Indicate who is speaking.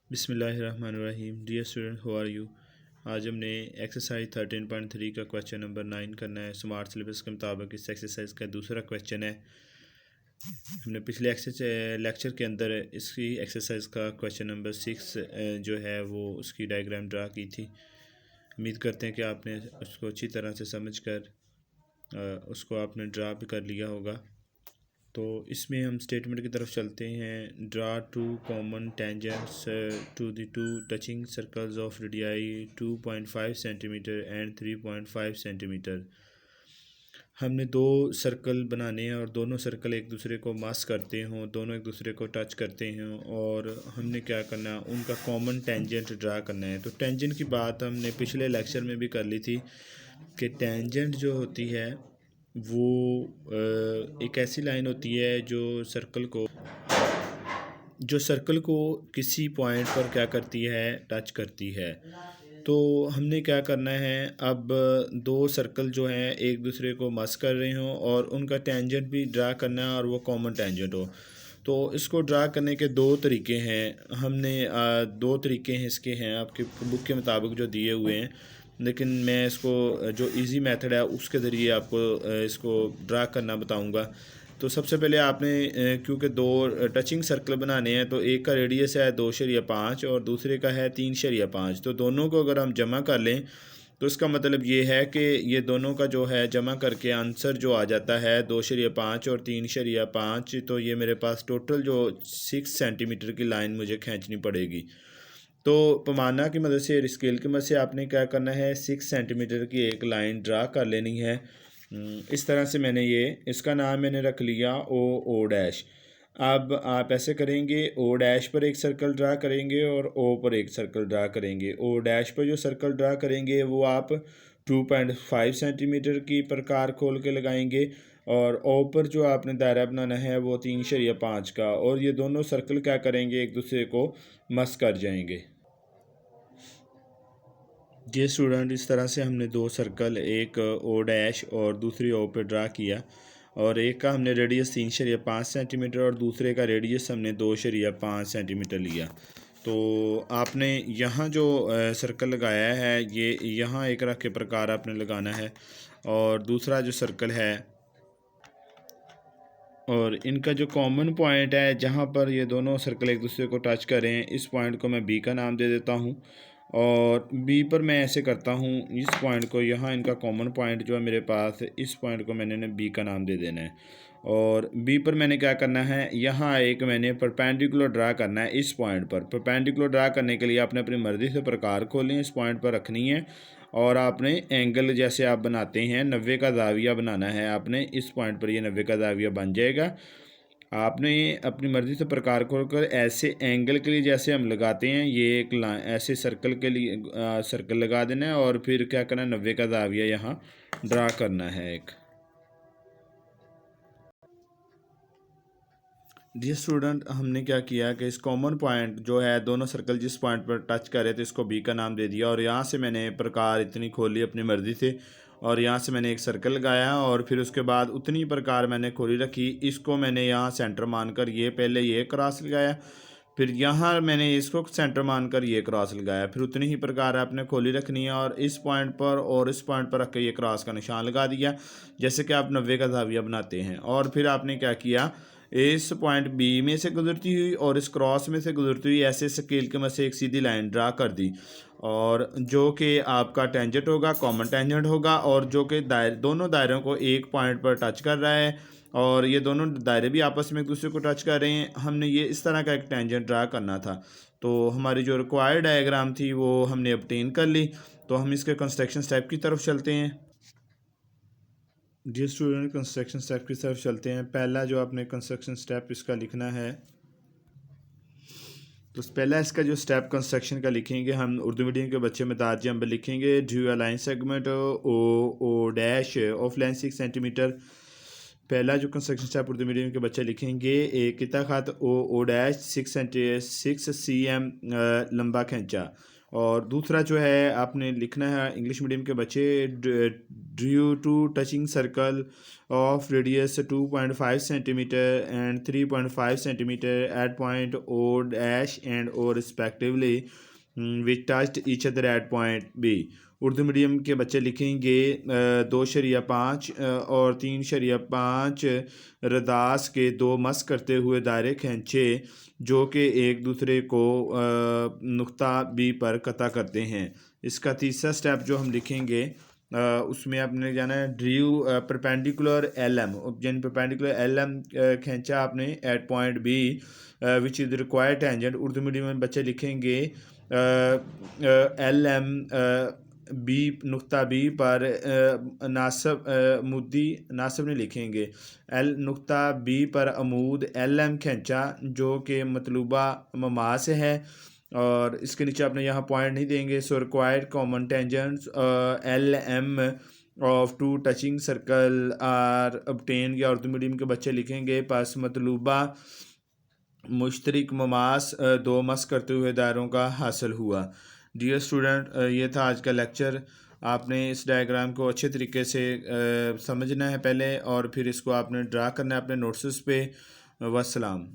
Speaker 1: बिस्मिल्लाहिर्रहमानिर्रहीम। Dear student, how are you. आज हमने एक्सरसाइज 13.3 का क्वेश्चन नंबर 9 करना है। स्मार्ट सिलेबस के मुताबिक इस एक्सरसाइज का दूसरा क्वेश्चन है। हमने पिछले लेक्चर के अंदर इसकी एक्सरसाइज का क्वेश्चन नंबर 6 जो है वो उसकी डायग्राम ड्रा की थी। उम्मीद करते हैं कि आपने उसको अच्छी तरह से समझ कर उसको आपने ड्रा भी कर लिया होगा। तो इसमें हम स्टेटमेंट की तरफ चलते हैं। Draw two common tangents to the two touching circles of radii 2.5 centimetre and 3.5 centimetre. हमने दो सर्कल बनाने हैं और दोनों सर्कल एक दूसरे को मास करते हों, दोनों एक दूसरे को टच करते हैं और हमने क्या करना है, उनका कॉमन टेंजेंट ड्रा करना है। तो टेंजेंट की बात हमने पिछले लेक्चर में भी कर ली थी कि टेंजेंट जो होती है वो एक ऐसी लाइन होती है जो सर्कल को किसी पॉइंट पर क्या करती है, टच करती है। तो हमने क्या करना है, अब दो सर्कल जो हैं एक दूसरे को मस कर रहे हों और उनका टेंजेंट भी ड्रा करना है और वो कॉमन टेंजेंट हो। तो इसको ड्रा करने के दो तरीके हैं। हमने दो तरीके हैं इसके हैं आपके बुक के मुताबिक जो दिए हुए हैं, लेकिन मैं इसको जो इजी मेथड है उसके ज़रिए आपको इसको ड्रा करना बताऊंगा। तो सबसे पहले आपने क्योंकि दो टचिंग सर्कल बनाने हैं, तो एक का रेडियस है 2.5 और दूसरे का है 3.5। तो दोनों को अगर हम जमा कर लें तो इसका मतलब ये है कि ये दोनों का जो है जमा करके आंसर जो आ जाता है 2.5 और 3.5। तो ये मेरे पास टोटल जो 6 सेंटीमीटर की लाइन मुझे खींचनी पड़ेगी। तो पैमाना की मदद से, स्केल की मदद से आपने क्या करना है, 6 सेंटीमीटर की एक लाइन ड्रा कर लेनी है। इस तरह से इसका नाम मैंने रख लिया ओ डैश। अब आप ऐसे करेंगे, ओ डैश पर एक सर्कल ड्रा करेंगे और ओ पर एक सर्कल ड्रा करेंगे। ओ डैश पर जो सर्कल ड्रा करेंगे वो आप 2.5 सेंटीमीटर की प्रकार खोल के लगाएंगे और ओ पर जो आपने दायरा बनाना है वो 3.5 का, और ये दोनों सर्कल क्या करेंगे, एक दूसरे को मस कर जाएंगे। ये स्टूडेंट, इस तरह से हमने दो सर्कल, एक ओ डैश और दूसरी ओ पे ड्रा किया, और एक का हमने रेडियस 3.5 सेंटीमीटर और दूसरे का रेडियस हमने 2.5 सेंटीमीटर लिया। तो आपने यहाँ जो सर्कल लगाया है ये यहाँ एक रख के प्रकार आपने लगाना है, और दूसरा जो सर्कल है और इनका जो कॉमन पॉइंट है जहाँ पर ये दोनों सर्कल एक दूसरे को टच करें, इस पॉइंट को मैं बी का नाम दे देता हूँ। और बी पर मैं ऐसे करता हूँ, इस पॉइंट को, यहाँ इनका कॉमन पॉइंट जो है मेरे पास, इस पॉइंट को मैंने बी का नाम दे देना है। और बी पर मैंने क्या करना है, यहाँ एक मैंने परपेंडिकुलर ड्रा करना है। इस पॉइंट पर परपेंडिकुलर ड्रा करने के लिए आपने अपनी मर्ज़ी से प्रकार खोलें, इस पॉइंट पर रखनी है और आपने एंगल जैसे आप बनाते हैं 90 का ज़ाविया बनाना है। आपने इस पॉइंट पर ये 90 का ज़ाविया बन जाएगा। आपने अपनी मर्ज़ी से प्रकार खोलकर ऐसे एंगल के लिए जैसे हम लगाते हैं, ये एक ऐसे सर्कल के लिए सर्कल लगा देना है और फिर क्या करना है, 90 का ज़ाविया यहाँ ड्रा करना है एक। जी स्टूडेंट, हमने क्या किया कि इस कॉमन पॉइंट जो है, दोनों सर्कल जिस पॉइंट पर टच करे थे इसको बी का नाम दे दिया, और यहाँ से मैंने प्रकार इतनी खोली अपनी मर्ज़ी से, और यहाँ से मैंने एक सर्कल लगाया और फिर उसके बाद उतनी प्रकार मैंने खोली रखी। इसको मैंने यहाँ सेंटर मानकर ये पहले ये क्रॉस लगाया, फिर यहाँ मैंने इसको सेंटर मानकर ये क्रॉस लगाया, फिर उतनी ही प्रकार आपने खोली रखनी है और इस पॉइंट पर और इस पॉइंट पर रख के ये क्रॉस का निशान लगा दिया, जैसे कि आप 90 का ज़ाविया बनाते हैं। और फिर आपने क्या किया, इस पॉइंट बी में से गुजरती हुई और इस क्रॉस में से गुजरती हुई ऐसे स्केल के मदद से एक सीधी लाइन ड्रा कर दी, और जो कि आपका टेंजेंट होगा, कॉमन टेंजेंट होगा, और जो कि दोनों दायरों को एक पॉइंट पर टच कर रहा है और ये दोनों दायरे भी आपस में एक दूसरे को टच कर रहे हैं। हमने ये इस तरह का एक टेंजेंट ड्रा करना था। तो हमारी जो रिक्वायर्ड डायग्राम थी वो हमने ऑब्टेन कर ली। तो हम इसके कंस्ट्रक्शन स्टेप की तरफ चलते हैं। जी स्टूडेंट, कंस्ट्रक्शन स्टेप की तरफ चलते हैं। पहला जो आपने कंस्ट्रक्शन स्टेप इसका लिखना है, तो पहला इसका जो स्टेप कंस्ट्रक्शन का लिखेंगे हम, उर्दू मीडियम के बच्चे में दार्ज हम लिखेंगे, draw a line segment O dash of length 6 centimetre. पहला जो कंस्ट्रक्शन स्टेप उर्दू मीडियम के बच्चे लिखेंगे, एक किता खत ओ डैश 6 cm लंबा खींचा, और दूसरा जो है आपने लिखना है इंग्लिश मीडियम के बच्चे, draw two touching circle of radius 2.5 centimetre and 3.5 centimetre at point O dash and O respectively which touched each other at point B. Urdu medium के बच्चे लिखेंगे 2.5 और 3.5 रदास के दो मस करते हुए दायरे खींचे जो कि एक दूसरे को नुक्ता बी पर कता करते हैं। इसका तीसरा स्टेप जो हम लिखेंगे उसमें आपने जाना है ड्रू परपेंडिकुलर एल एम, यानी परपेंडिकुलर एल एम खींचा आपने at point B which is required tangent. Urdu medium में बच्चे लिखेंगे एल एम बी नुक्ता बी पर नासब मुद्दी नासब नहीं लिखेंगे, एल नुक्ता बी पर अमूद एल एम खींचा जो कि मतलूबा ममास है, और इसके नीचे आपने यहाँ पॉइंट नहीं देंगे। So required common tangents L M of two touching circle are obtained, या उर्दू मीडियम के बच्चे लिखेंगे पास मतलूबा मुश्तरक ममास दो मस करते हुए दायरों का हासिल हुआ। डियर स्टूडेंट, ये था आज का लेक्चर। आपने इस डायग्राम को अच्छे तरीके से समझना है पहले, और फिर इसको आपने ड्रा करना है अपने नोट्स पे। वस्सलाम।